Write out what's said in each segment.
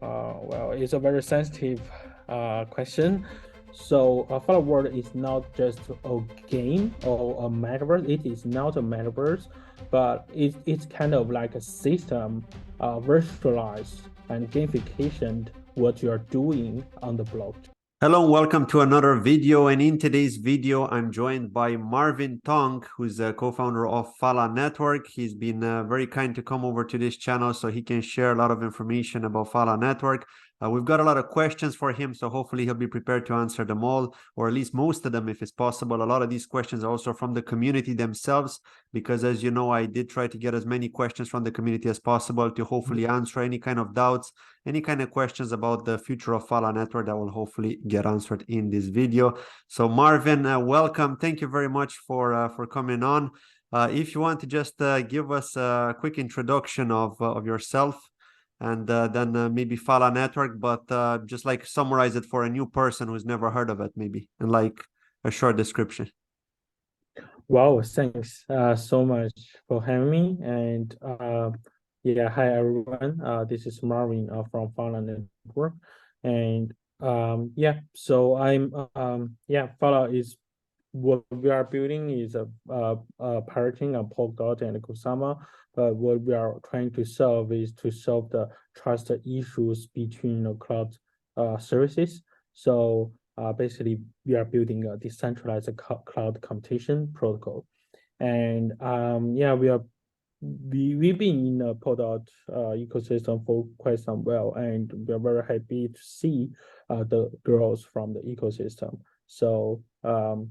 Well, it's a very sensitive question. So, Phala World is not just a game or a metaverse. It is not a metaverse, but it's kind of like a system, virtualized and gamification what you are doing on the blockchain. Hello, welcome to another video. And in today's video, I'm joined by Marvin Tong, who's a co-founder of Phala Network. He's been very kind to come over to this channel so he can share a lot of information about Phala Network. We've got a lot of questions for him, so hopefully he'll be prepared to answer them all, or at least most of them if it's possible. A lot of these questions are also from the community themselves, because as you know, I did try to get as many questions from the community as possible to hopefully answer any kind of doubts, any kind of questions about the future of Phala Network that will hopefully get answered in this video. So Marvin, welcome. Thank you very much for coming on. If you want to just give us a quick introduction of yourself, and then maybe Phala Network, but just like summarize it for a new person who's never heard of it, maybe, and like a short description. Wow, thanks so much for having me. And yeah, hi everyone. This is Marvin from Phala Network. And yeah, so yeah, Phala is what we are building is a parachain, a Polkadot and Kusama. But what we are trying to solve is to solve the trust issues between cloud services. So basically, we are building a decentralized cloud computation protocol, and yeah, we've been in the Polkadot ecosystem for quite some while, and we're very happy to see the growth from the ecosystem. So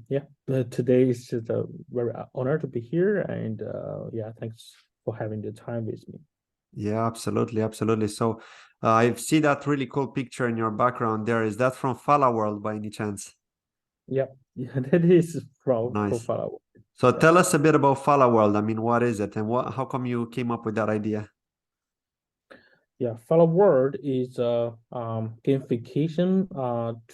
yeah, today is just a very honor to be here, and yeah, thanks for having the time with me. Yeah, absolutely, absolutely. So I see that really cool picture in your background there. Is that from Phala World by any chance? Yep, yeah, that is from Nice. profile. So Yeah. tell us a bit about Phala World. I mean, what is it, and how come you came up with that idea? Yeah, Phala World is a gamification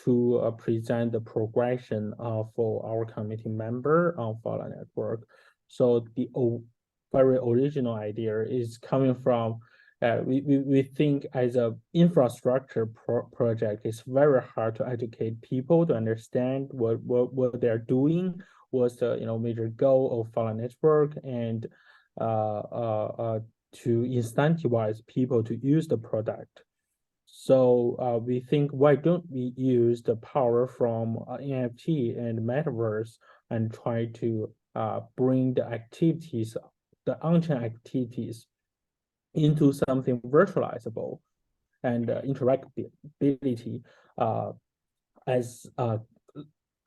to present the progression for our community member on Phala Network. So the very original idea is coming from we think as a infrastructure project, it's very hard to educate people to understand what they're doing, what's the major goal of Phala Network, and to incentivize people to use the product. So we think, why don't we use the power from NFT and metaverse and try to bring the activities, the on-chain activities, into something virtualizable and interactability uh, as uh,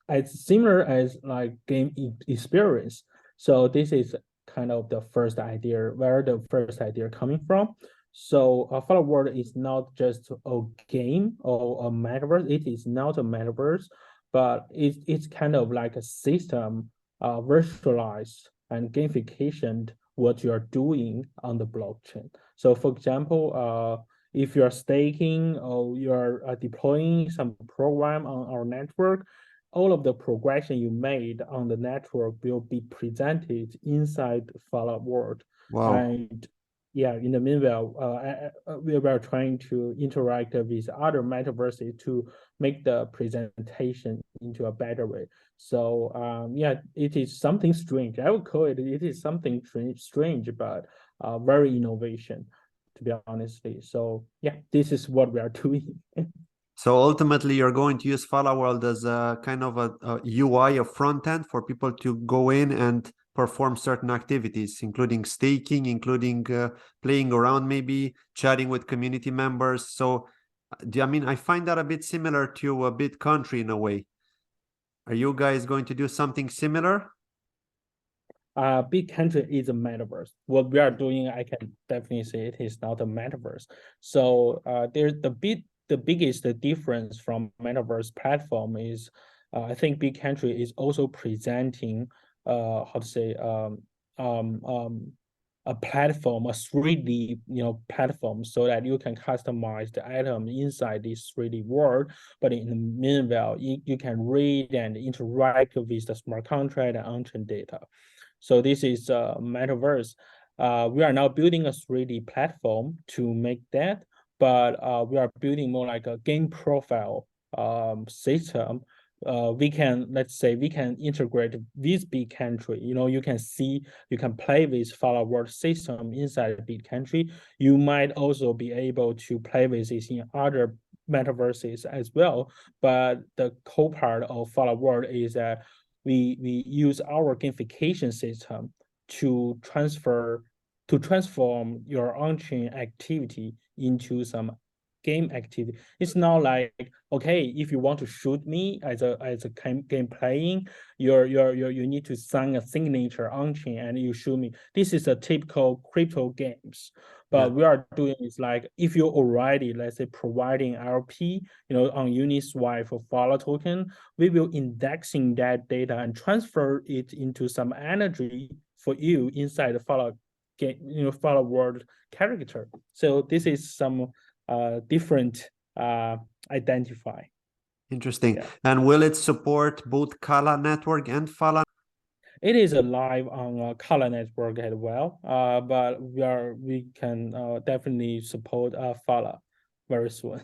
as similar as like game experience. So this is kind of the first idea, where the first idea coming from. So Phala World is not just a game or a metaverse. It is not a metaverse, but it's kind of like a system, virtualized and gamification what you are doing on the blockchain. So for example, if you are staking or you are deploying some program on our network, all of the progression you made on the network will be presented inside Phala World. Wow. And yeah, in the meanwhile, we were trying to interact with other metaverses to make the presentation into a better way. So yeah, it is something strange. I would call it, it is something strange, but very innovation, to be honestly. So yeah, this is what we are doing. So ultimately, you're going to use Phala World as a kind of a UI, a front end for people to go in and perform certain activities, including staking, including playing around, maybe chatting with community members. So, I mean, I find that a bit similar to a Bitcountry in a way. Are you guys going to do something similar? Bitcountry is a metaverse. What we are doing, I can definitely say it is not a metaverse. So there's the biggest difference from metaverse platform is I think Bitcountry is also presenting how to say um, um, a platform, a 3D platform, so that you can customize the item inside this 3D world. But in the meanwhile, you can read and interact with the smart contract and on-chain data. So this is a metaverse. We are now building a 3D platform to make that, but we are building more like a game profile system. We can, let's say, we can integrate with Bitcountry. You can see, you can play with Phala World system inside Bitcountry. You might also be able to play with it in other metaverses as well. But the core part of Phala World is that we use our gamification system to transform your on-chain activity into some game activity. It's not like, okay, if you want to shoot me as a game playing, you need to sign a signature on chain and you shoot me. This is a typical crypto games. Yeah. But we are doing is like, if you're already, let's say, providing LP, on Uniswap for Phala token, we will indexing that data and transfer it into some energy for you inside the Phala game, Phala world character. So this is some different identify. Interesting. Yeah. And will it support both Khala network and Phala? It is live on Phala Network as well, but we can definitely support Phala very soon.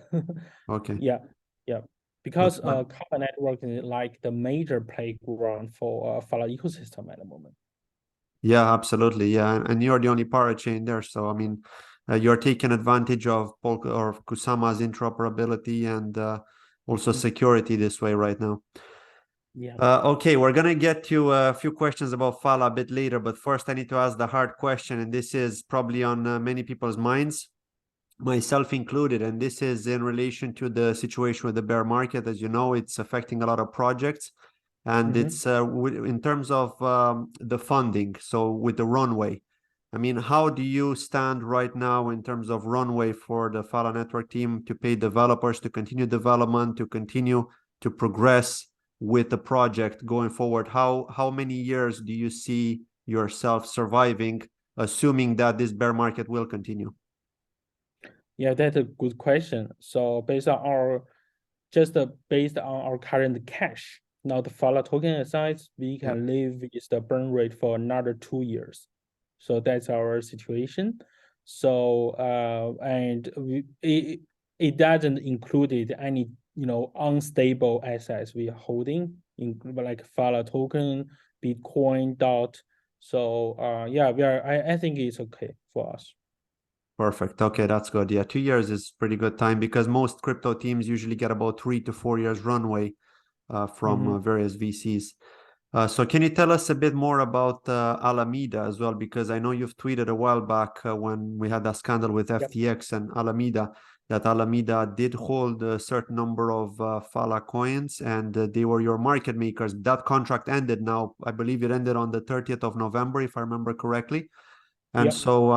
Okay. Yeah, yeah, That's because fine. Phala Network is like the major playground for Phala ecosystem at the moment. Yeah, absolutely. Yeah, and you're the only parachain there, so I mean, you're taking advantage of Polka or Kusama's interoperability and also Mhm. security this way right now. Yeah. Okay, we're gonna get to a few questions about Phala a bit later, but first I need to ask the hard question, and this is probably on many people's minds, myself included, and this is in relation to the situation with the bear market. As you know, it's affecting a lot of projects, and Mm-hmm. it's in terms of the funding. So with the runway, I mean, how do you stand right now in terms of runway for the Phala network team to pay developers to continue development, to continue to progress with the project going forward? How many years do you see yourself surviving, assuming that this bear market will continue? Yeah, that's a good question. So based on our current cash, now the Phala token size, we Yeah, can live with the burn rate for another 2 years. So that's our situation. So and it doesn't include any unstable assets we are holding, like Phala token, Bitcoin, dot. So yeah, I think it's okay for us. perfect. Okay, that's good. Yeah, 2 years is pretty good time because most crypto teams usually get about 3 to 4 years runway from Mm-hmm. various VCs. So can you tell us a bit more about Alameda as well? Because I know you've tweeted a while back when we had that scandal with Yep. FTX and Alameda, that Alameda did hold a certain number of Phala coins and they were your market makers. That contract ended now. I believe it ended on the 30th of November, if I remember correctly. And Yep. so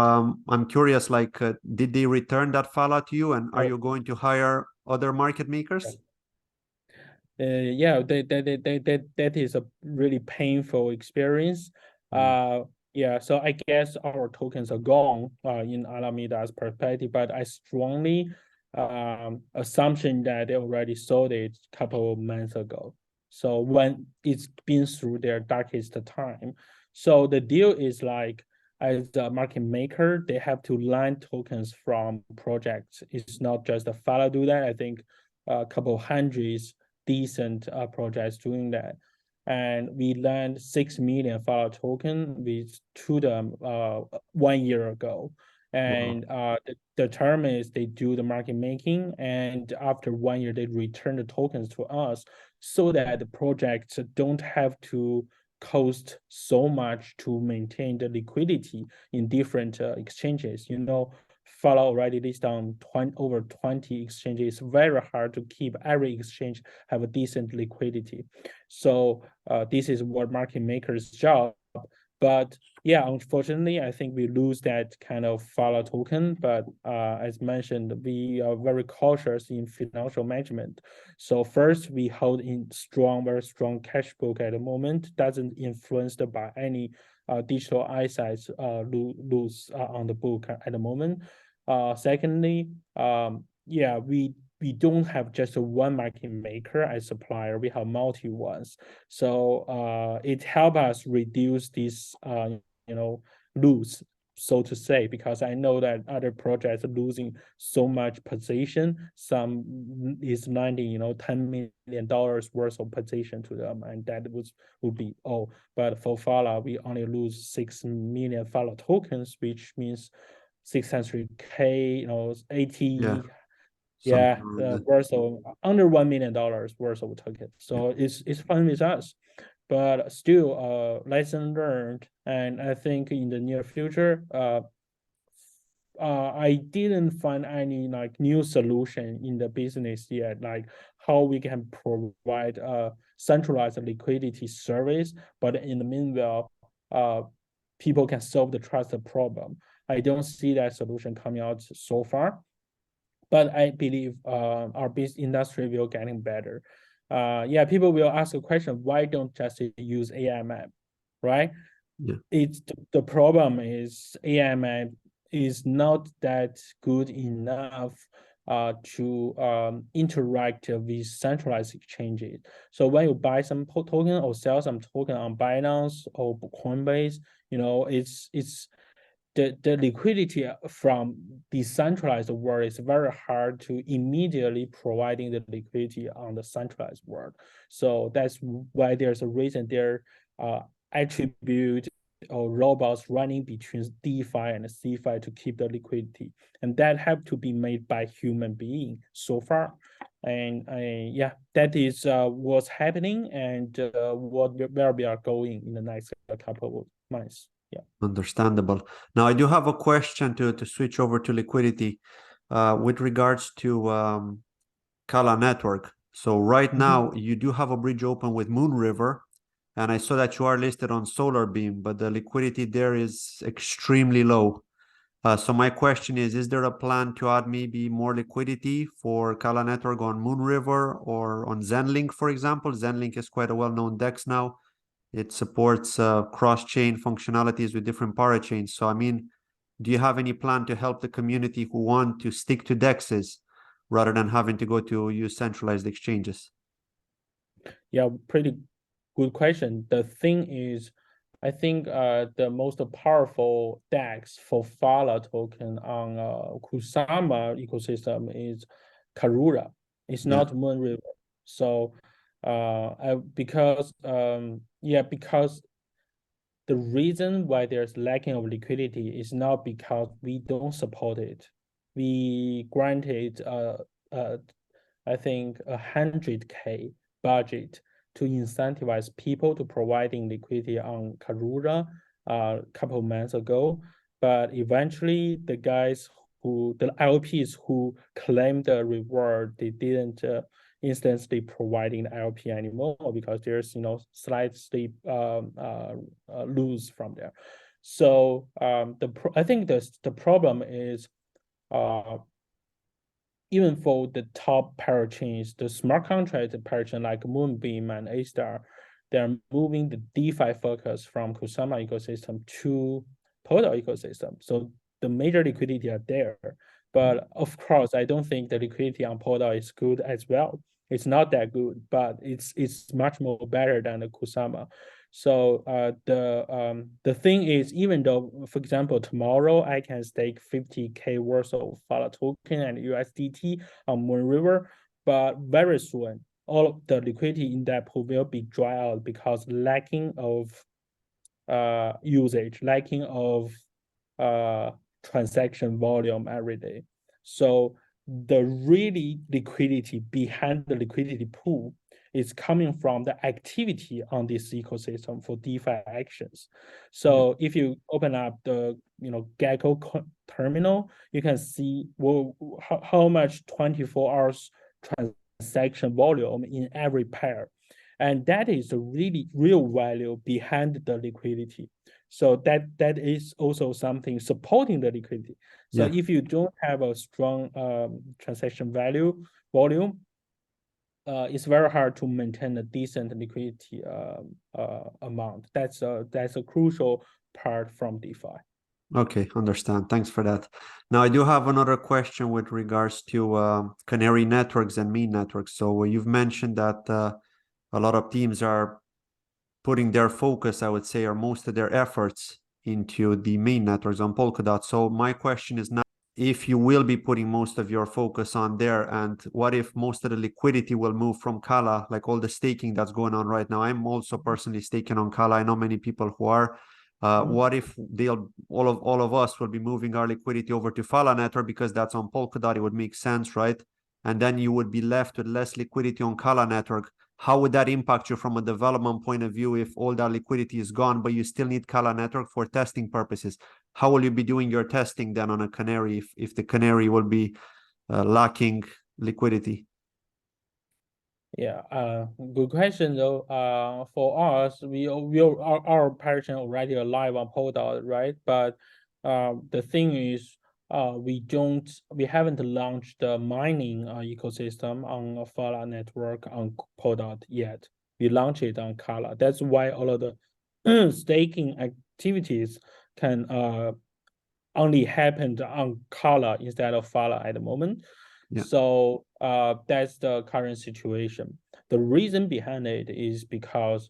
I'm curious, like, did they return that Phala to you? And are No. you going to hire other market makers? Yeah, that is a really painful experience. Mm. Uh, yeah, so I guess our tokens are gone in Alameda's perspective, but I strongly assumption that they already sold it a couple of months ago. So when it's been through their darkest time. So the deal is like, as a market maker, they have to land tokens from projects. It's not just a Phala do that. I think a couple hundreds decent projects doing that. And we land 6 million Phala token with to them 1 year ago. Wow. And the term is they do the market making, and after 1 year, they return the tokens to us so that the projects don't have to cost so much to maintain the liquidity in different exchanges. Phala already listed on over 20 exchanges. It's very hard to keep every exchange have a decent liquidity. So this is what market makers' job. But yeah, unfortunately, I think we lose that kind of Phala token. But as mentioned, we are very cautious in financial management. So first, we hold in very strong cash book at the moment. Doesn't influenced by any digital assets lose on the book at the moment. Secondly, yeah, we don't have just one market maker as supplier. We have multi ones. So it helps us reduce this lose so to say, because I know that other projects are losing so much position. Some is lending, $10 million worth of position to them, and that would be all. But for Phala, we only lose 6 million Phala tokens, which means 600K, 80, something like that. worth of under $1 million worth of tokens. So it's fine with us, but still, lesson learned. And I think in the near future, I didn't find any like new solution in the business yet, like how we can provide a centralized liquidity service, but in the meanwhile, people can solve the trust problem. I don't see that solution coming out so far, but I believe our business industry will getting better. People will ask a question: why don't just use AMM, right? Yeah. It's the problem is AMM is not that good enough to interact with centralized exchanges. So when you buy some token or sell some token on Binance or Coinbase, it's the liquidity from decentralized world is very hard to immediately providing the liquidity on the centralized world. So that's why there's a reason there attribute or robots running between DeFi and CeFi to keep the liquidity, and that have to be made by human being so far. And that is what's happening and where we are going in the next couple of months. Yeah. Understandable. Now, I do have a question to switch over to liquidity with regards to Khala network. So right now, you do have a bridge open with Moonriver, and I saw that you are listed on SolarBeam, but the liquidity there is extremely low. So my question is there a plan to add maybe more liquidity for Khala network on Moonriver or on Zenlink, for example? Zenlink is quite a well-known DEX now. It supports cross-chain functionalities with different parachains. So, I mean, do you have any plan to help the community who want to stick to DEXs rather than having to go to use centralized exchanges? Yeah, pretty good question. The thing is, I think the most powerful DEX for Phala token on Kusama ecosystem is Karura. It's not Moonriver. So because the reason why there's lacking of liquidity is not because we don't support it. We granted I think 100K budget to incentivize people to providing liquidity on Karura a couple of months ago. But eventually the LPs who claimed the reward, they didn't instantly providing the LP anymore because there's slightly lose from there. So I think the problem is even for the top parachains, the smart contract parachain like Moonbeam and A-Star, they're moving the DeFi focus from Kusama ecosystem to Polkadot ecosystem. So the major liquidity are there. But of course, I don't think the liquidity on Polkadot is good as well. It's not that good, but it's much more better than the Kusama. So the thing is, even though, for example, tomorrow I can stake 50K worth of Phala token and USDT on Moonriver, but very soon all of the liquidity in that pool will be dry out because lacking of usage, lacking of transaction volume every day. So the really liquidity behind the liquidity pool is coming from the activity on this ecosystem for DeFi actions. So if you open up the Gecko terminal, you can see how much 24 hours transaction volume in every pair. And that is the really real value behind the liquidity. So that is also something supporting the liquidity. So if you don't have a strong transaction volume, it's very hard to maintain a decent liquidity amount. That's a crucial part from DeFi. Okay, understand. Thanks for that. Now, I do have another question with regards to Canary networks and mean networks. So you've mentioned that a lot of teams are putting their focus, I would say, or most of their efforts into the main networks on Polkadot. So my question is now, if you will be putting most of your focus on there, and what if most of the liquidity will move from Khala, like all the staking that's going on right now? I'm also personally staking on Khala. I know many people who are. What if all of us will be moving our liquidity over to Phala Network because that's on Polkadot? It would make sense, right? And then you would be left with less liquidity on Khala Network. How would that impact you from a development point of view if all that liquidity is gone, but you still need Khala Network for testing purposes? How will you be doing your testing then on a canary if the canary will be lacking liquidity? Yeah, good question though. For us, our parachain already alive on Polkadot, right? But the thing is, we haven't launched the mining ecosystem on Phala network on Polkadot yet. We launched it on Khala. That's why all of the staking activities can only happened on Khala instead of Phala at the moment. Yeah. So that's the current situation. The reason behind it is because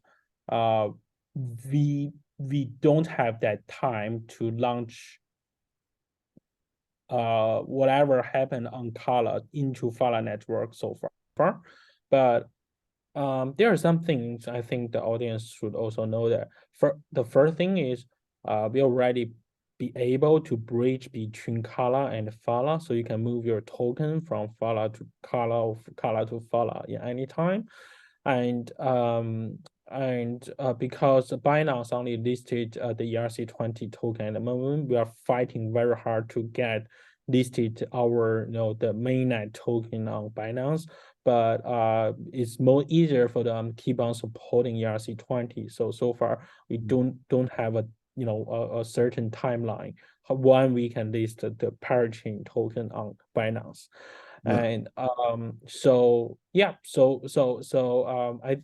we don't have that time to launch whatever happened on Khala into Phala network so far. But there are some things I think the audience should also know that. The first thing is we already be able to bridge between Khala and Phala, so you can move your token from Phala to Khala or Khala to Phala in any time. And because Binance only listed the ERC20 token at the moment, we are fighting very hard to get listed our the mainnet token on Binance. But it's more easier for them keep on supporting ERC20. So far we don't have a certain timeline when we can list the parachain token on Binance. Yeah. And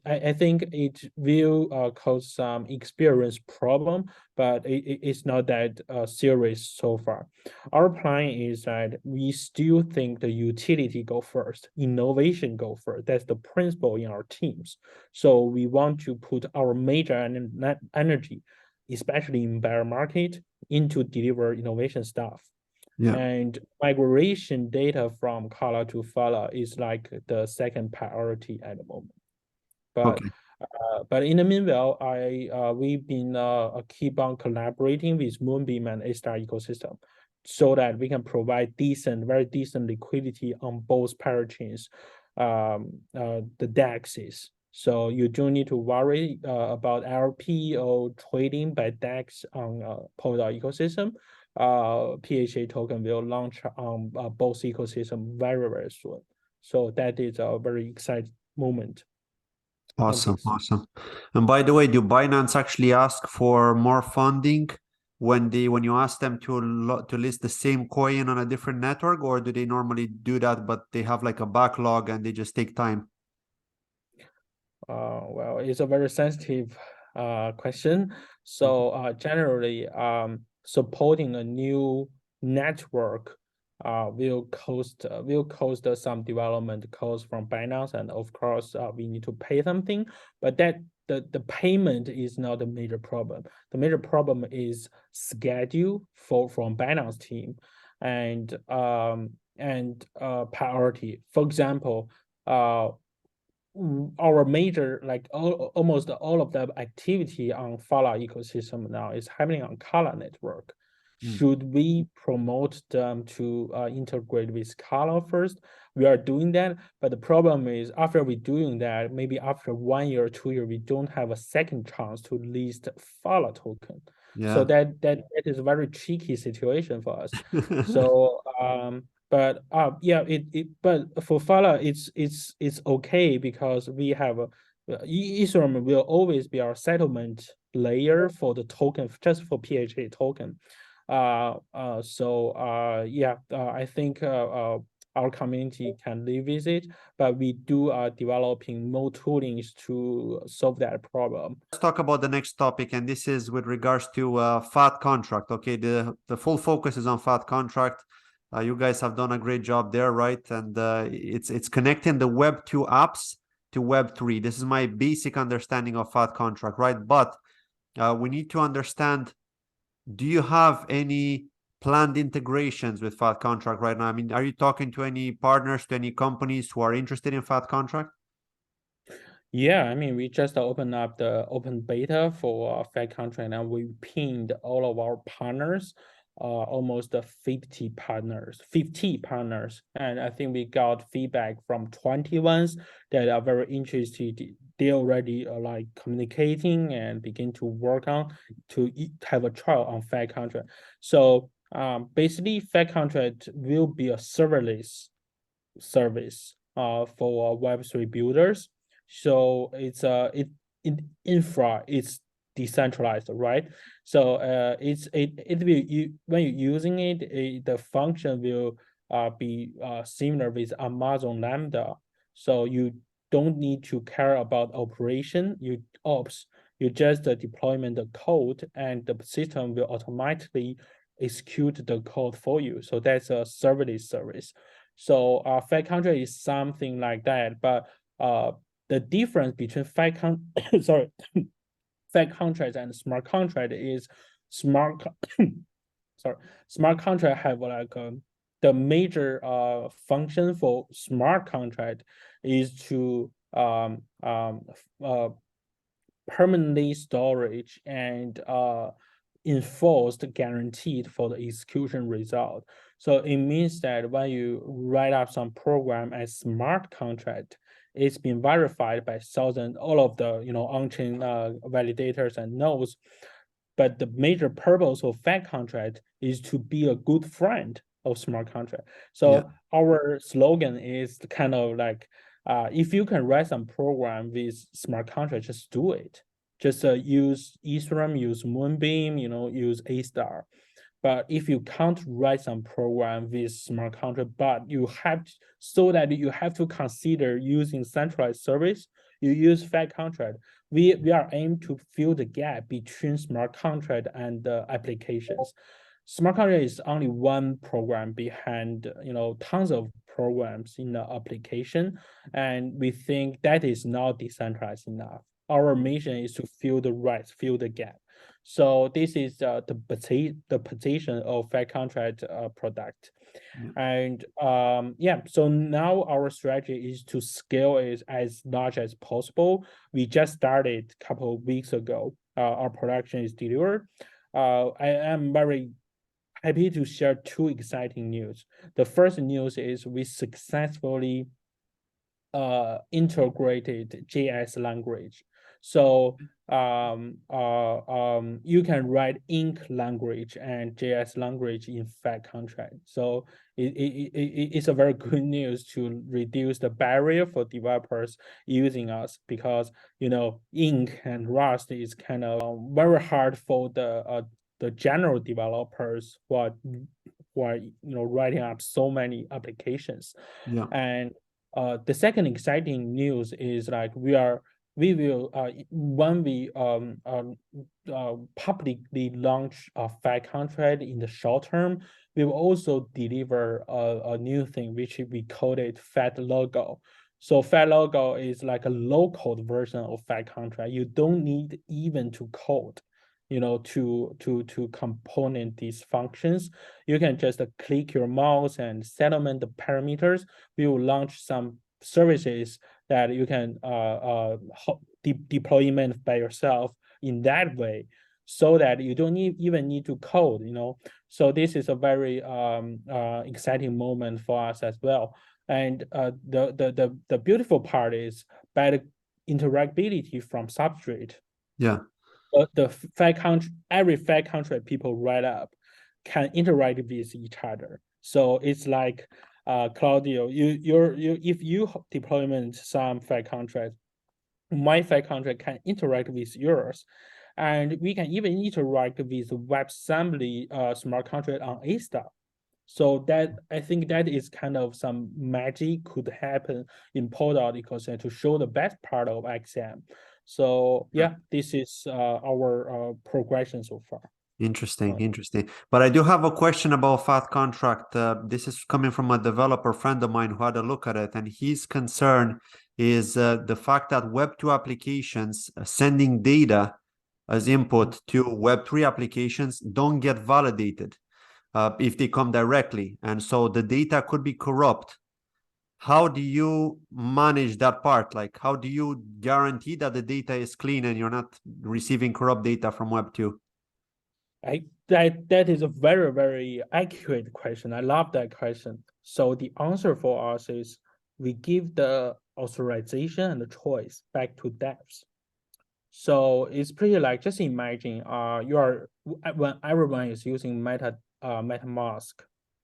I think it will cause some experience problem, but it's not that serious so far. Our plan is that we still think the utility go first, innovation go first. That's the principle in our teams. So we want to put our major energy, especially in bear market, into deliver innovation stuff. Yeah. And migration data from Khala to Phala is like the second priority at the moment. But but in the meanwhile, we've been keep on collaborating with Moonbeam and A-Star ecosystem so that we can provide very decent liquidity on both parachains, the DEXs. So you don't need to worry about LP or trading by DEX on Polkadot ecosystem. PHA token will launch on both ecosystem very soon. So that is a very exciting moment. Awesome. And by the way, do Binance actually ask for more funding when you ask them to list the same coin on a different network, or do they normally do that, but they have like a backlog and they just take time? Well, it's a very sensitive question. So generally, supporting a new network will cost some development costs from Binance, and of course we need to pay something. But that the payment is not the major problem. The major problem is schedule from Binance team and priority. For example, our major, like almost all of the activity on Phala ecosystem now is happening on Khala network. Should we promote them to integrate with Khala first? We are doing that, but the problem is after we doing that, maybe after 1 year or 2 years, we don't have a second chance to list Phala token. Yeah. So that is a very tricky situation for us. So but but for Phala it's okay because we have Ethereum will always be our settlement layer for the token, just for PHA token. I think our community can live with it, but we are developing more toolings to solve that problem. Let's talk about the next topic, and this is with regards to Phat Contract. Okay, the full focus is on Phat Contract. You guys have done a great job there, right? And it's connecting the Web 2 apps to Web 3. This is my basic understanding of Phat Contract, right? But we need to understand Do you have any planned integrations with Phat Contract right now? I mean, are you talking to any partners, to any companies who are interested in Phat Contract? Yeah, I mean, we just opened up the open beta for Phat Contract, and we pinged all of our partners, almost 50 partners. And I think we got feedback from 20 ones that are very interested. They already like communicating and begin to work on to have a trial on Phat Contract. So basically, Phat Contract will be a serverless service for Web3 builders. So it infra is decentralized, right? So it will when you're using it, the function will be similar with Amazon Lambda. So you don't need to care about operation, you just deployment the code and the system will automatically execute the code for you. So that's a serverless service. So Phat Contract is something like that, but the difference between sorry, Phat Contract and smart contract is smart sorry, smart contract have like the major function for smart contract is to permanently storage and enforced guaranteed for the execution result. So it means that when you write up some program as smart contract, it's been verified by thousands, all of the on-chain validators and nodes. But the major purpose of Phat Contract is to be a good friend of smart contract. Yeah. So our slogan is kind of like, if you can write some program with smart contract, just do it. Just use Ethereum, use Moonbeam, use A star. But if you can't write some program with smart contract, but you have to, so that you have to consider using centralized service, you use Phat Contract. We are aimed to fill the gap between smart contract and applications. Smart contract is only one program behind tons of programs in the application, and we think that is not decentralized enough. Our mission is to fill the gap. So this is the position of Phat Contract product. Yeah. And so now our strategy is to scale it as large as possible. We just started a couple of weeks ago. Our production is delivered. I am very happy to share two exciting news. The first news is we successfully integrated JS language. So you can write Ink language and JS language in Phat Contract. So it's a very good news to reduce the barrier for developers using us, because Ink and Rust is kind of very hard for the general developers who are writing up so many applications. Yeah. And the second exciting news is like we will when we publicly launch a Phat Contract in the short term, we will also deliver a new thing which we call it Phat Logo. So Phat Logo is like a low-code version of Phat Contract. You don't need even to code to component these functions. You can just click your mouse and settlement the parameters. We will launch some services that you can deployment by yourself in that way, so that you don't even need to code. So this is a very exciting moment for us as well. And the beautiful part is better interactability from Substrate. Yeah. Every Phat Contract people write up can interact with each other. So it's like Claudio, if you deployment some Phat Contract, my Phat Contract can interact with yours. And we can even interact with WebAssembly smart contract on A star. So that I think that is kind of some magic could happen in Polkadot ecosystem to show the best part of XM. So yeah, this is our progression so far. Interesting, interesting. But I do have a question about Phat Contract. This is coming from a developer friend of mine who had a look at it, and his concern is the fact that Web2 applications sending data as input to Web3 applications don't get validated if they come directly. And so the data could be corrupt. How do you manage that part? Like, how do you guarantee that the data is clean and you're not receiving corrupt data from Web2? That is a very, very accurate question. I love that question. So the answer for us is we give the authorization and the choice back to devs. So it's pretty like, just imagine when everyone is using MetaMask,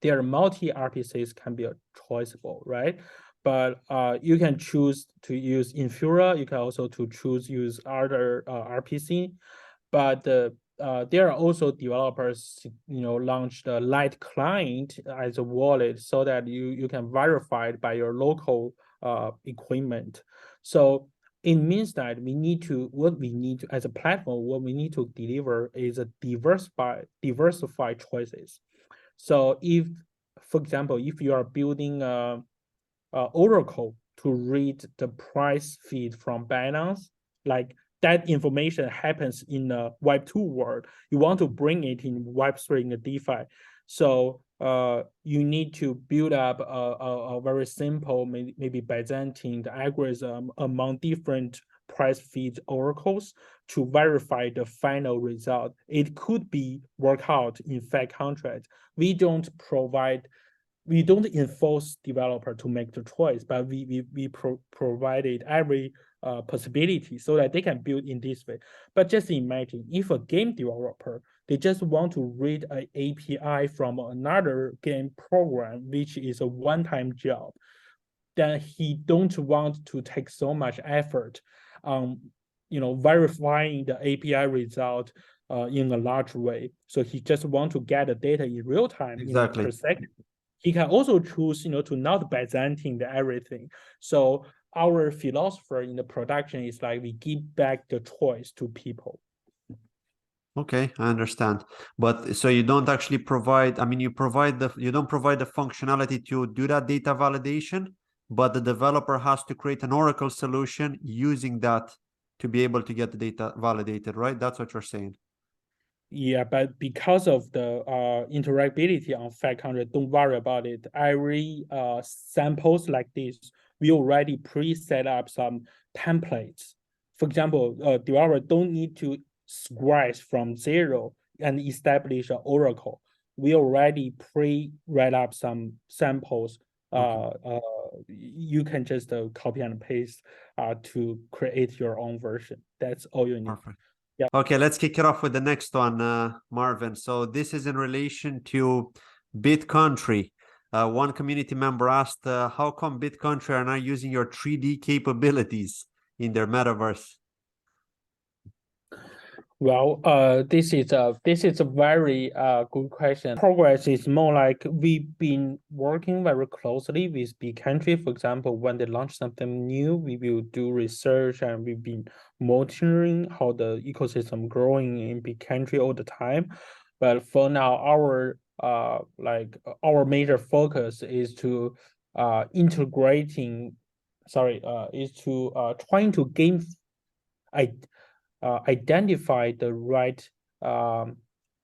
their multi RPCs can be choiceable, right? But you can choose to use Infura. You can also use other RPC. But there are also developers, launch the Light client as a wallet so that you can verify it by your local equipment. So it means that what we need to, as a platform, what we need to deliver is a diversified choices. So for example, if you are building Oracle to read the price feed from Binance, like that information happens in the Web2 world. You want to bring it in Web3 in the DeFi. So you need to build up a very simple, maybe Byzantine algorithm among different price feed oracles to verify the final result. It could be work out in Phat Contract. We don't enforce developer to make the choice, but we provided every possibility so that they can build in this way. But just imagine if a game developer, they just want to read an API from another game program, which is a one-time job, then he don't want to take so much effort on verifying the API result in a large way. So he just want to get the data in real time, Exactly. per second. He can also choose, to not Byzantine everything. So our philosophy in the production is like we give back the choice to people. Okay, I understand. But so you don't actually provide, I mean, you don't provide the functionality to do that data validation, but the developer has to create an Oracle solution using that to be able to get the data validated, right? That's what you're saying. Yeah, but because of the interactability on Phat Contract, don't worry about it. Every samples like this, we already pre-set up some templates. For example, developer don't need to scratch from zero and establish an Oracle. We already pre-write up some samples. Okay. You can just copy and paste to create your own version. That's all you need. Perfect. Yeah. Okay, let's kick it off with the next one, Marvin. So this is in relation to Bitcountry. One community member asked, how come Bitcountry are not using your 3D capabilities in their metaverse? Well, this is a very good question. Progress is more like we've been working very closely with Bitcountry. For example, when they launch something new, we will do research and we've been monitoring how the ecosystem growing in Bitcountry all the time. But for now, our major focus is to trying to game identify the right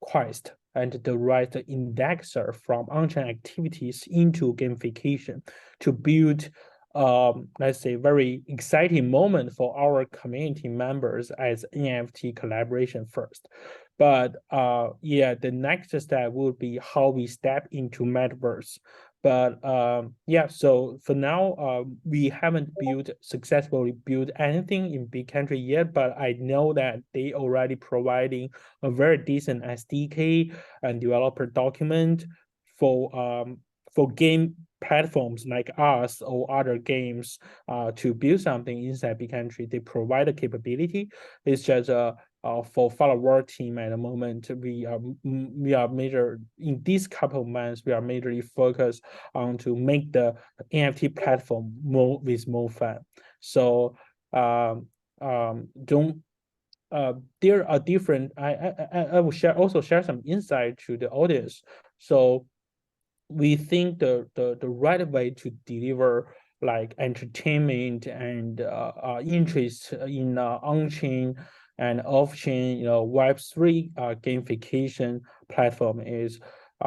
quest and the right indexer from on-chain activities into gamification to build, let's say, very exciting moment for our community members as NFT collaboration first. But yeah, the next step would be how we step into metaverse. But yeah, so for now, we haven't successfully built anything in Bitcountry yet, but I know that they already providing a very decent SDK and developer document for game platforms like us or other games to build something inside Bitcountry. They provide a capability. It's just for Phala work team at the moment, we are major in these couple of months. We are majorly focused on to make the NFT platform more fun. So don't there are different. I will also share some insight to the audience. So we think the right way to deliver like entertainment and interest in on-chain and off-chain, Web3 gamification platform is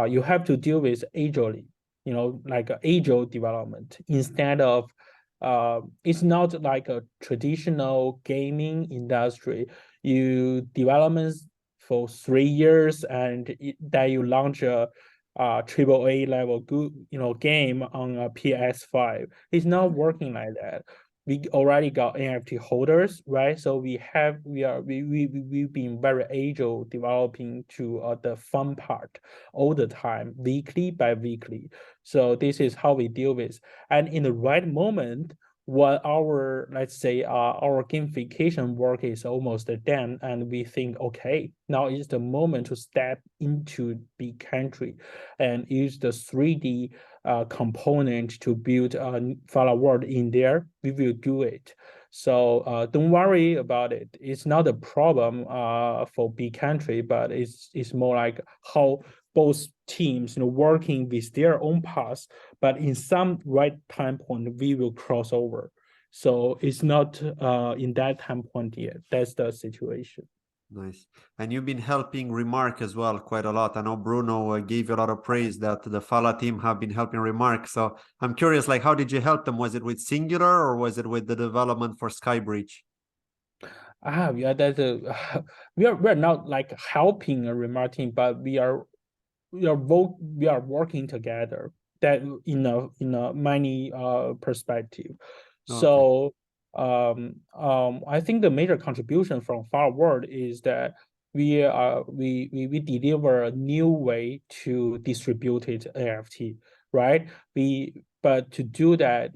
you have to deal with agilely, like agile development instead of it's not like a traditional gaming industry. You development for 3 years and then you launch a triple A level good game on a PS5. It's not working like that. We already got NFT holders, right? So we've been very agile developing to the fun part all the time, weekly by weekly. So this is how we deal with. And in the right moment, when our, let's say, our gamification work is almost done, and we think, okay, now is the moment to step into Bitcountry and use the 3D component to build a Phala world in there, we will do it. So don't worry about it. It's not a problem for Bitcountry, but it's more like how both teams working with their own paths, but in some right time point we will cross over. So it's not in that time point yet. That's the situation. Nice. And you've been helping Remark as well quite a lot. I know Bruno gave you a lot of praise that the Phala team have been helping Remark. So I'm curious, like, how did you help them? Was it with Singular or was it with the development for Skybridge? Yeah, that's a we're not like helping a Remark team, but we are working together that in a many perspective. Okay. So I think the major contribution from Far World is that we deliver a new way to distributed NFT, right? But to do that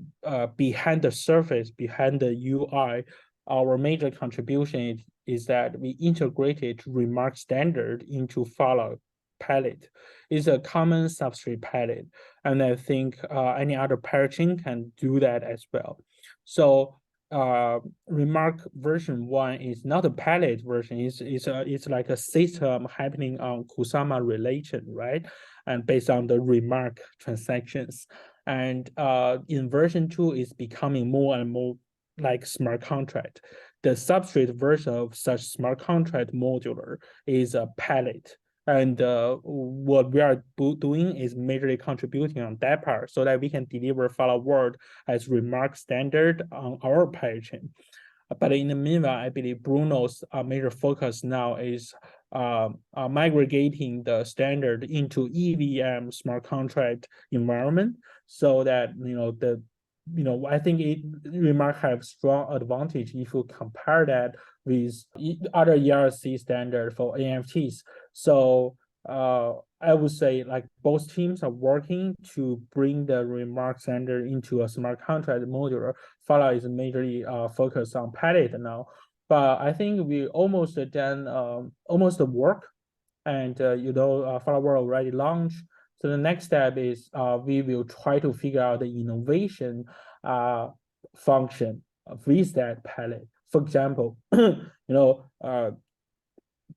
behind the surface, behind the UI, our major contribution is that we integrated Remark standard into Phala palette. It's a common substrate palette, and I think any other parachain can do that as well. So Remark version 1 is not a palette version. It's like a system happening on Kusama relation, right? And based on the Remark transactions. And in version 2 is becoming more and more like smart contract. The substrate version of such smart contract modular is a palette. And what we are doing is majorly contributing on that part so that we can deliver Phala World as Remark standard on our parachain. But in the meanwhile, I believe Bruno's major focus now is migrating the standard into EVM smart contract environment so that I think Remark have strong advantage if you compare that with other ERC standard for NFTs. So I would say like both teams are working to bring the Remark standard into a smart contract module. Phala is majorly focused on palette now, but I think we almost done almost the work, and Phala World already launched. So the next step is we will try to figure out the innovation function with that palette. For example, in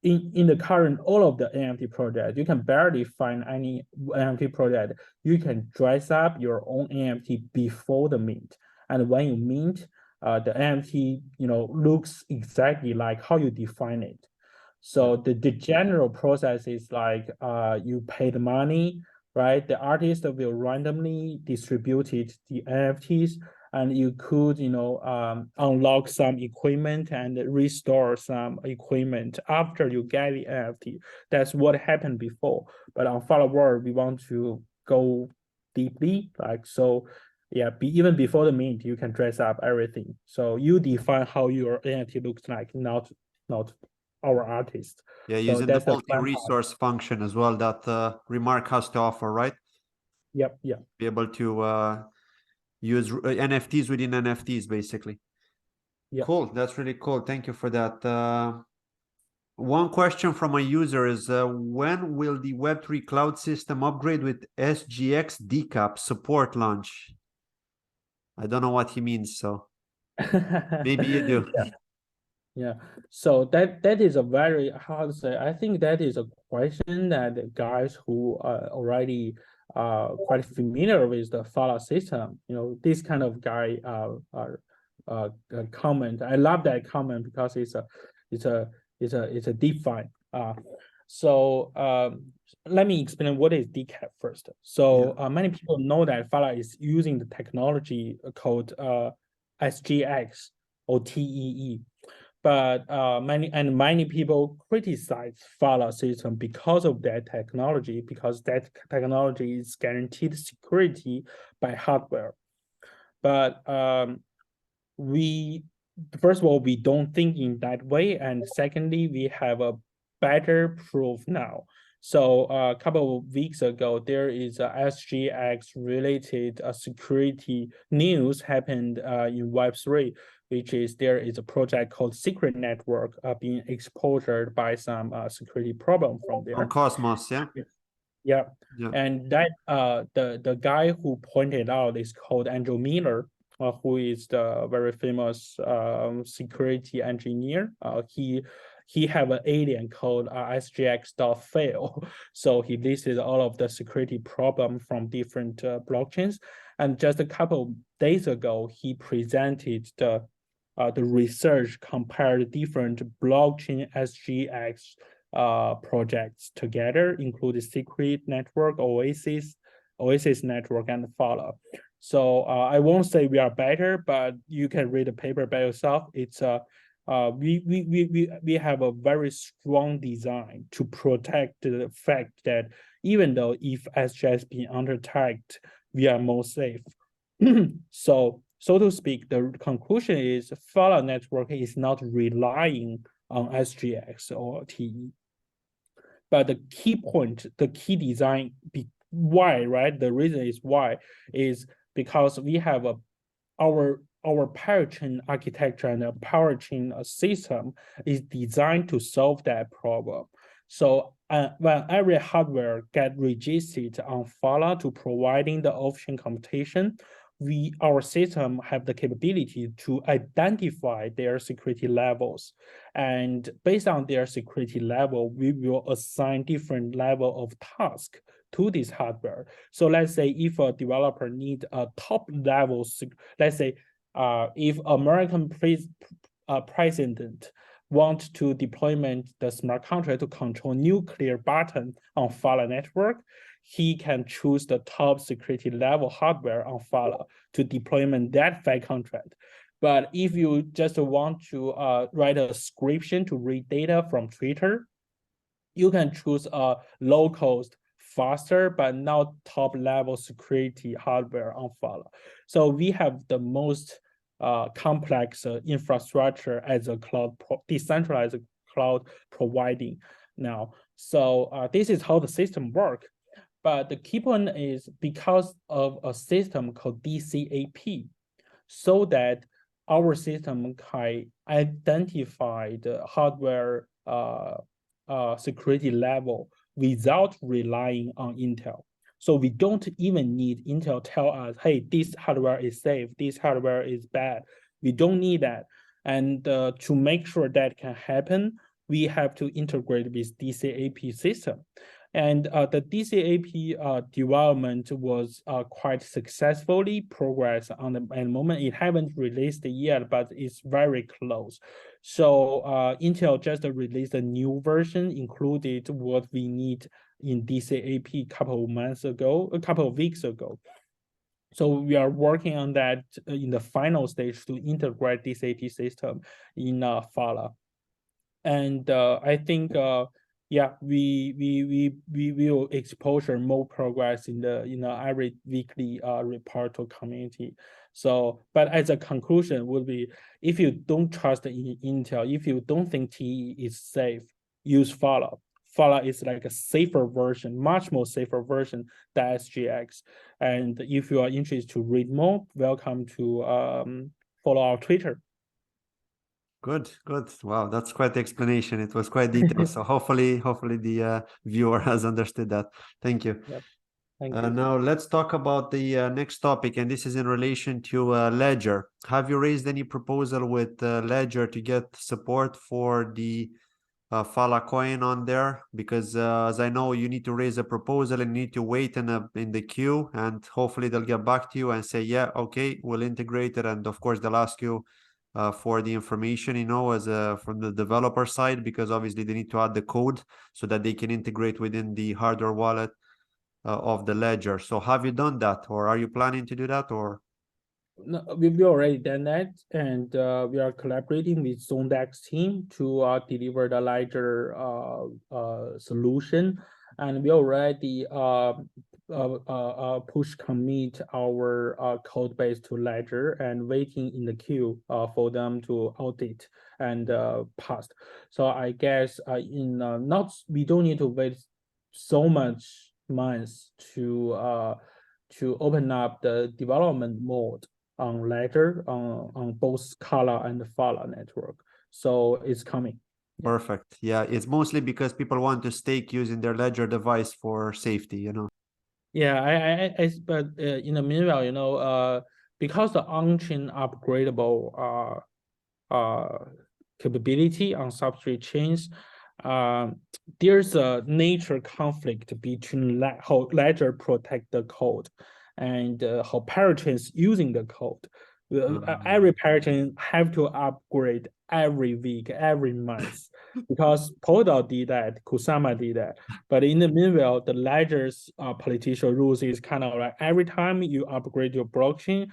the current all of the NFT project, you can barely find any NFT project. You can dress up your own NFT before the mint, and when you mint, the NFT looks exactly like how you define it. So the general process is like you pay the money, right? The artist will randomly distribute the NFTs, and you could unlock some equipment and restore some equipment after you get the NFT. That's what happened before. But on Phala World, we want to go deeply, like so. Yeah, even before the mint, you can dress up everything. So you define how your NFT looks like, not our artist. Yeah, So using the that's the fun part. multi-resource function as well that Remark has to offer, right? Yep. Be able to use NFTs within NFTs, basically. Yep. Cool. That's really cool. Thank you for that. One question from a user is when will the Web3 cloud system upgrade with SGX DCAP support launch? I don't know what he means, so maybe you do. Yeah. So that is a very hard to say. I think that is a question that the guys who are already quite familiar with the Phala system, this kind of guy comment. I love that comment because it's a DeFi. So let me explain what is DCAP first. So many people know that Phala is using the technology called SGX or TEE. But many people criticize Phala system because of that technology, because that technology is guaranteed security by hardware. But we first of all, we don't think in that way, and secondly, we have a better proof now. So a couple of weeks ago, there is a SGX related security news happened in Web3, which is there is a project called Secret Network being exposed by some security problem from there. On Cosmos, yeah? Yeah. And that the guy who pointed out is called Andrew Miller, who is the very famous security engineer. He have an alien called SGX.fail. So he listed all of the security problem from different blockchains. And just a couple of days ago, he presented the research compared different blockchain SGX projects together, including Secret Network, Oasis Network, and Phala. So I won't say we are better, but you can read the paper by yourself. It's we have a very strong design to protect the fact that even though if SGX being under attack, we are more safe. So to speak, the conclusion is Phala network is not relying on SGX or TE. But the key point, the key design, why, right? The reason is why is because we have our parachain architecture and a parachain system is designed to solve that problem. So when every hardware get registered on Phala to providing the off-chain computation, our system have the capability to identify their security levels. And based on their security level, we will assign different level of task to this hardware. So let's say if a developer need a top level, let's say if American president want to deployment the smart contract to control nuclear button on Phala network, he can choose the top security level hardware on Phala to deployment that Phat contract. But if you just want to write a description to read data from Twitter, you can choose a low cost, faster, but not top level security hardware on Phala. So we have the most complex infrastructure as a decentralized cloud providing now. So this is how the system works. But the key point is because of a system called DCAP, so that our system can identify the hardware security level without relying on Intel. So we don't even need Intel tell us, hey, this hardware is safe, this hardware is bad. We don't need that. And to make sure that can happen, we have to integrate with DCAP system. And the DCAP development was quite successfully progressed on the moment. It haven't released yet, but it's very close. So Intel just released a new version, included what we need in DCAP a couple of weeks ago. So we are working on that in the final stage to integrate this AP system in Phala. And I think yeah, we will exposure more progress in the every weekly report to community. So, but as a conclusion would be, if you don't trust in Intel, if you don't think TE is safe, use Phala. Phala is like a safer version, much more safer version than SGX. And if you are interested to read more, welcome to follow our Twitter. Good. Wow, that's quite the explanation. It was quite detailed. So hopefully the viewer has understood that. Thank you. Yep. Thank you. Now let's talk about the next topic, and this is in relation to Ledger. Have you raised any proposal with Ledger to get support for the Phala coin on there? Because as I know, you need to raise a proposal and need to wait in the queue, and hopefully they'll get back to you and say, yeah, okay, we'll integrate it. And of course, they'll ask you for the information, as from the developer side, because obviously they need to add the code so that they can integrate within the hardware wallet of the ledger. So have you done that, or are you planning to do that, or? No, we've already done that, and we are collaborating with Zondex team to deliver the ledger solution, and we already push commit our code base to ledger and waiting in the queue for them to audit and pass. So I guess we don't need to wait so much months to open up the development mode on ledger on both Khala and the Phala network. So it's coming. Perfect. Yeah, it's mostly because people want to stake using their ledger device for safety, Yeah, but in the meanwhile, because the on-chain upgradable capability on substrate chains, there's a nature conflict between how ledger protect the code and how parachains using the code. Every parachain have to upgrade every week, every month, because Polkadot did that, Kusama did that. But in the meanwhile, the ledger's political rules is kind of like every time you upgrade your blockchain,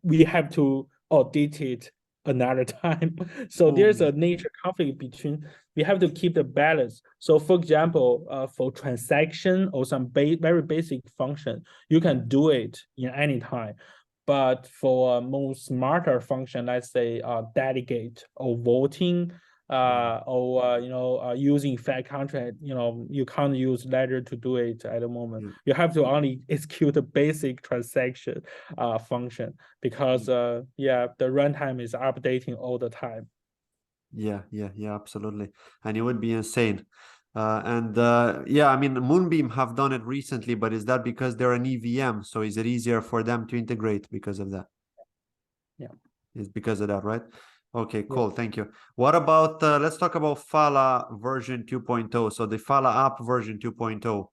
we have to audit it another time. So there's a nature conflict between, we have to keep the balance. So for example, for transaction or some very basic function, you can do it in any time. But for a more smarter function, let's say delegate or voting, or using Phat Contract, you can't use ledger to do it at the moment. You have to only execute a basic transaction function because the runtime is updating all the time. Yeah, absolutely. And it would be insane. I mean, Moonbeam have done it recently, but is that because they're an EVM? So is it easier for them to integrate because of that? Yeah. It's because of that, right? Okay, cool. Yeah. Thank you. What about, let's talk about Phala version 2.0. So the Phala app version 2.0.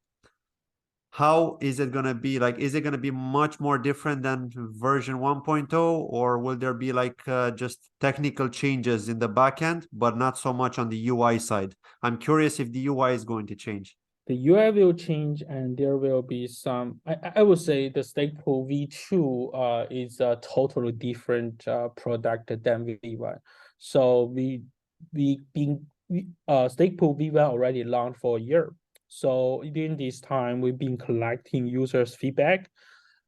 How is it going to be? Like, is it going to be much more different than version 1.0, or will there be like just technical changes in the backend, but not so much on the UI side? I'm curious if the UI is going to change. The UI will change, and there will be some. I would say the stake pool V2 is a totally different product than V1. So stake pool V1 already launched for a year. So during this time, we've been collecting users' feedback.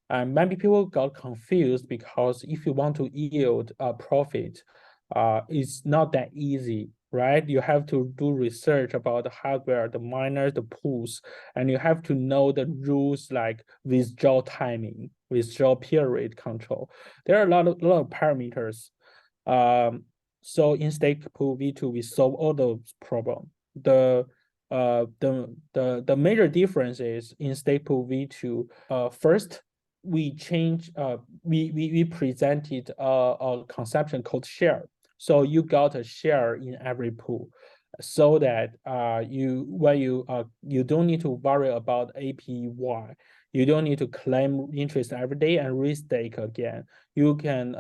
And many people got confused because if you want to yield a profit, it's not that easy, right? You have to do research about the hardware, the miners, the pools, and you have to know the rules like withdrawal timing, withdrawal period control. There are a lot of parameters. So in stake pool V2, we solve all those problems. The major difference is in stake pool V2, first we presented a conception called share. So you got a share in every pool, so that you don't need to worry about APY. You don't need to claim interest every day and restake again. You can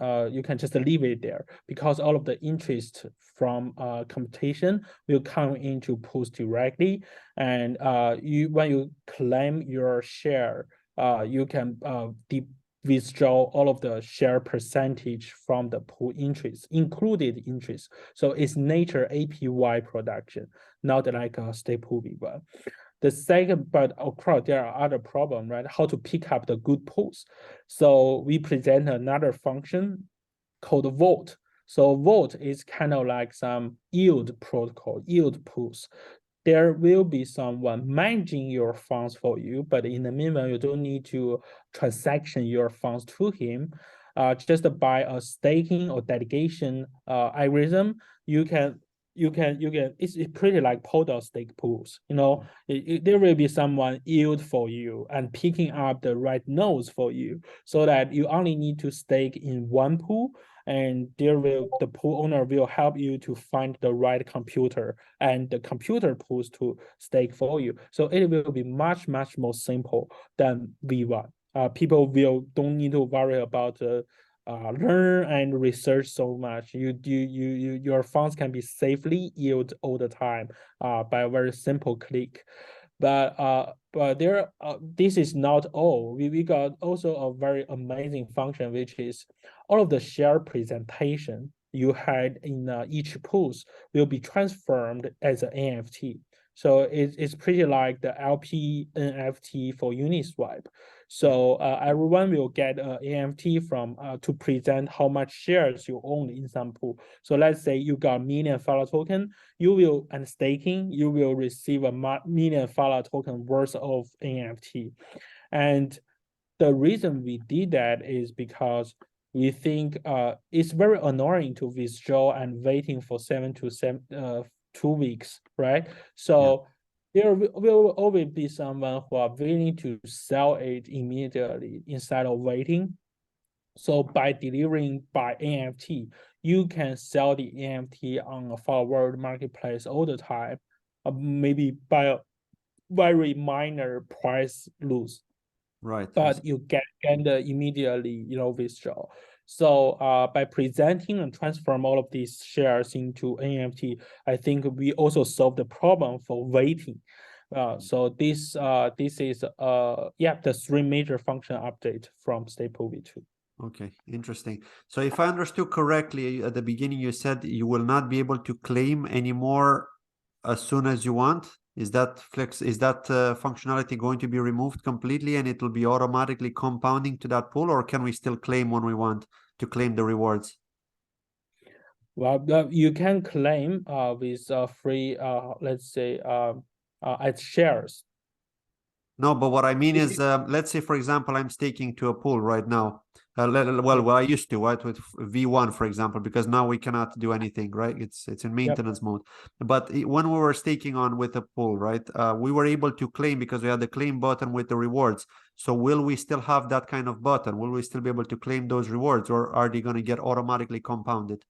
just leave it there because all of the interest from computation will come into pools directly, and when you claim your share, you can withdraw all of the share percentage from the pool interest, included interest. So it's nature APY production, not like a stake pool V1. The second, but of course, there are other problems, right? How to pick up the good pools. So we present another function called vote. So vote is kind of like some yield protocol, yield pools. There will be someone managing your funds for you, but in the meanwhile, you don't need to transaction your funds to him. Just by a staking or delegation algorithm, you can it's pretty like Polkadot stake pools. There will be someone yield for you and picking up the right nodes for you, so that you only need to stake in one pool, and the pool owner will help you to find the right computer and the computer pools to stake for you. So it will be much more simple than V1. People don't need to worry about learn and research so much. Your funds can be safely yield all the time by a very simple click. But there this is not all. We got also a very amazing function, which is all of the share presentation you had in each pools will be transformed as an NFT. So it's pretty like the LP NFT for Uniswap. So everyone will get an NFT from to present how much shares you own in some pool. So let's say you got million Phala token, you will and staking, you will receive a million Phala token worth of NFT. And the reason we did that is because we think it's very annoying to withdraw and waiting for 2 weeks, right? So there will always be someone who are willing to sell it immediately instead of waiting. So by delivering by NFT, you can sell the NFT on a forward marketplace all the time, maybe by a very minor price lose, Right. but you get immediately, withdraw. So by presenting and transform all of these shares into NFT, I think we also solve the problem for waiting. So this is the three major function update from Staple V2. Okay, interesting. So if I understood correctly, at the beginning you said you will not be able to claim anymore as soon as you want. Is that functionality going to be removed completely and it will be automatically compounding to that pool, or can we still claim when we want to claim the rewards? Well, you can claim with free, let's say, as shares. No, but what I mean is, let's say, for example, I'm staking to a pool right now. Well, I used to, right, with V1, for example, because now we cannot do anything, right? It's in maintenance mode. But when we were staking on with a pool, right, we were able to claim because we had the claim button with the rewards. So will we still have that kind of button? Will we still be able to claim those rewards, or are they going to get automatically compounded?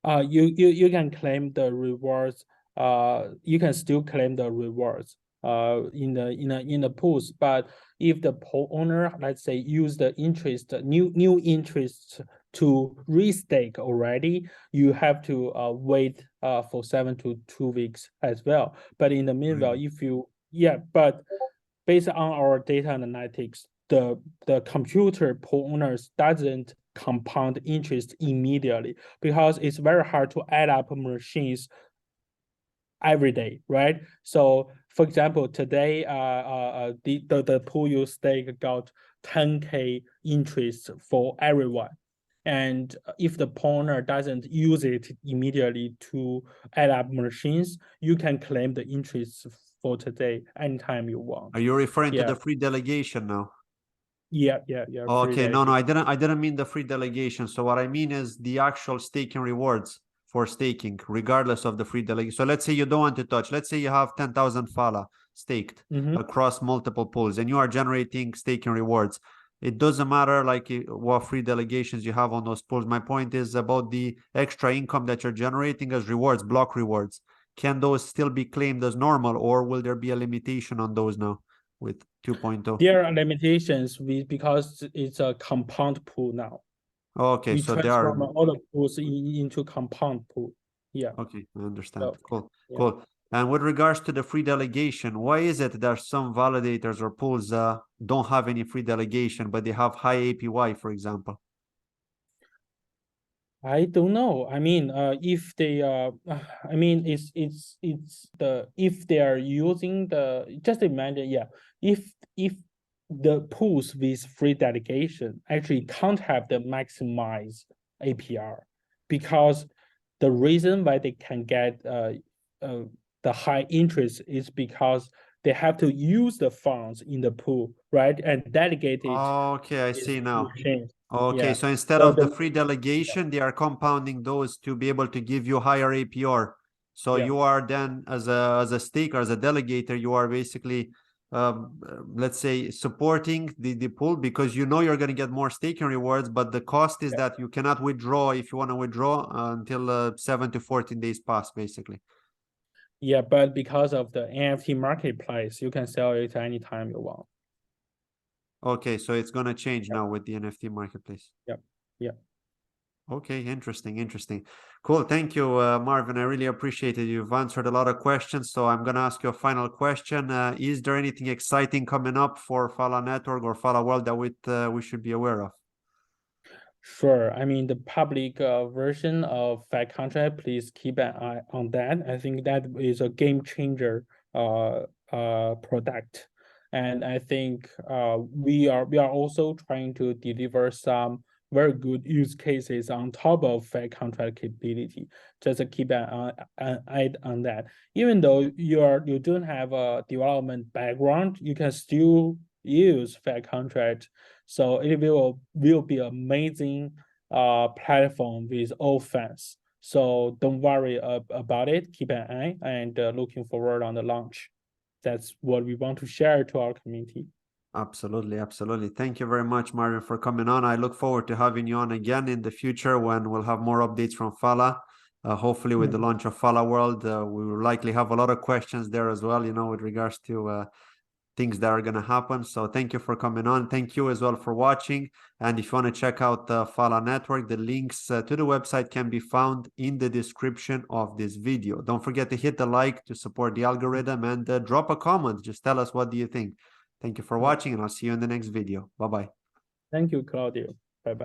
You can claim the rewards. You can still claim the rewards in the pools. But if the pool owner, let's say, use the interest, new interest to restake already, you have to wait for 7 to 2 weeks as well. But in the meanwhile, if you but based on our data analytics, the computer pool owners doesn't compound interest immediately because it's very hard to add up machines every day, right? So for example, today the pool you stake got 10K interest for everyone. And if the pool owner doesn't use it immediately to add up machines, you can claim the interest for today anytime you want. Are you referring to the free delegation now? Yeah. Okay, no, I didn't mean the free delegation. So what I mean is the actual staking rewards for staking, regardless of the free delegation. So let's say you don't want to touch. Let's say you have 10,000 Phala staked across multiple pools, and you are generating staking rewards. It doesn't matter like what free delegations you have on those pools. My point is about the extra income that you're generating as rewards, block rewards. Can those still be claimed as normal, or will there be a limitation on those now with 2.0? There are limitations because it's a compound pool now. Okay, We so they are transform all the pools into compound pool. Yeah. okay, I understand. So, Cool. And with regards to the free delegation, why is it that some validators or pools don't have any free delegation, but they have high APY, for example? I don't know. I mean, if they I mean, it's if they are using just imagine, if the pools with free delegation actually can't have the maximized APR, because the reason why they can get the high interest is because they have to use the funds in the pool, right, and delegate it. Okay, I see now. Okay, so instead So of the free delegation, they are compounding those to be able to give you higher APR. So you are then, as a staker, as a delegator, you are basically, let's say, supporting the pool because you know you're going to get more staking rewards, but the cost is that you cannot withdraw if you want to withdraw until 7 to 14 days pass, basically. Yeah, but because of the NFT marketplace, you can sell it anytime you want. Okay, so it's gonna change Yep. now with the NFT marketplace. Yep. Yep. Okay, interesting. Cool. Thank you, Marvin. I really appreciate it. You've answered a lot of questions. So I'm going to ask you a final question. Is there anything exciting coming up for Phala Network or Phala World that we should be aware of? Sure. I mean, the public version of Phat Contract, please keep an eye on that. I think that is a game changer product. And I think we are also trying to deliver some very good use cases on top of Phat Contract capability. Just to keep an eye on that. Even though you don't have a development background, you can still use Phat Contract. So it will be amazing platform with all fans. So don't worry about it. Keep an eye and looking forward on the launch. That's what we want to share to our community. Absolutely. Thank you very much, Marvin, for coming on. I look forward to having you on again in the future when we'll have more updates from Phala. Hopefully with the launch of Phala World, we will likely have a lot of questions there as well, with regards to things that are going to happen. So thank you for coming on. Thank you as well for watching. And if you want to check out the Phala Network, the links to the website can be found in the description of this video. Don't forget to hit the like to support the algorithm and drop a comment. Just tell us what do you think. Thank you for watching, and I'll see you in the next video. Bye-bye. Thank you, Claudio. Bye-bye.